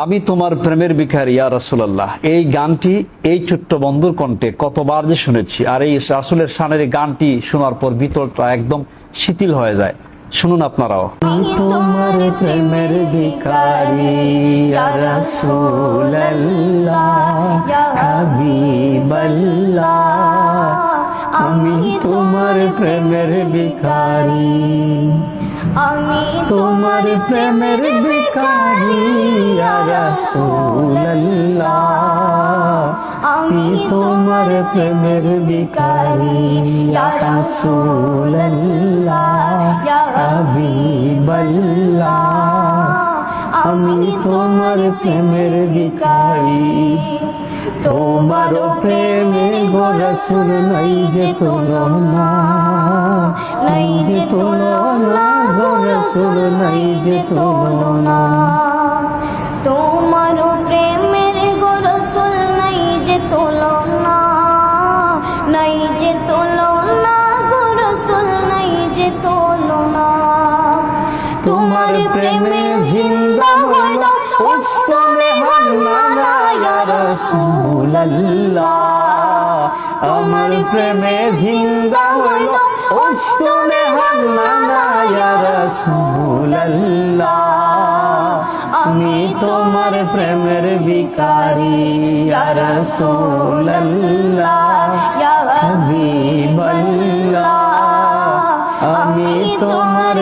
আমি তোমার প্রেমের ভিখারি ইয়া রাসূলুল্লাহ। এই গানটি এই ছোট্ট বন্ধুর কণ্ঠে কতবার যে শুনেছি, আর এই রাসূলের শানের এই গানটি শোনার পর ভিতরটা একদম শিথিল হয়ে যায়। শুনুন আপনারাও। আমি তোমার প্রেমের ভিখারি ইয়া রাসূলুল্লাহ হাবিবাল্লাহ, আমি তোমার প্রেমের ভিখারি, আমি তোমার প্রেমের ভিখারি ইয়া রাসূলুল্লাহ, আমি তোমার প্রেমের ভিখারি ইয়া রাসূলুল্লাহ হাবিবাল্লাহ, আমি তোমার প্রেমের ভিখারি। তোমার প্রেমে গো রাসূল নাই যে তুলনা, নাই যে তুলনা গো রাসূল, নাই যে তুলনা। তোমার প্রেমের গো রাসূল নাই যে তুলনা, নাই যে তুলনা গো রাসূল, নাই যে তুলনা। তোমার প্রেমে জিন্দা হইল উস্তমে হান্নানা ইয়া রাসূলুল্লাহ, তোমার প্রেমে জিন্দা হইল উস্তমে হান্নানা ইয়া রাসূলুল্লাহ, আমি তোমার প্রেমের ভিখারি ইয়া রাসূলুল্লাহ হাবিবাল্লাহ, আমি তোমার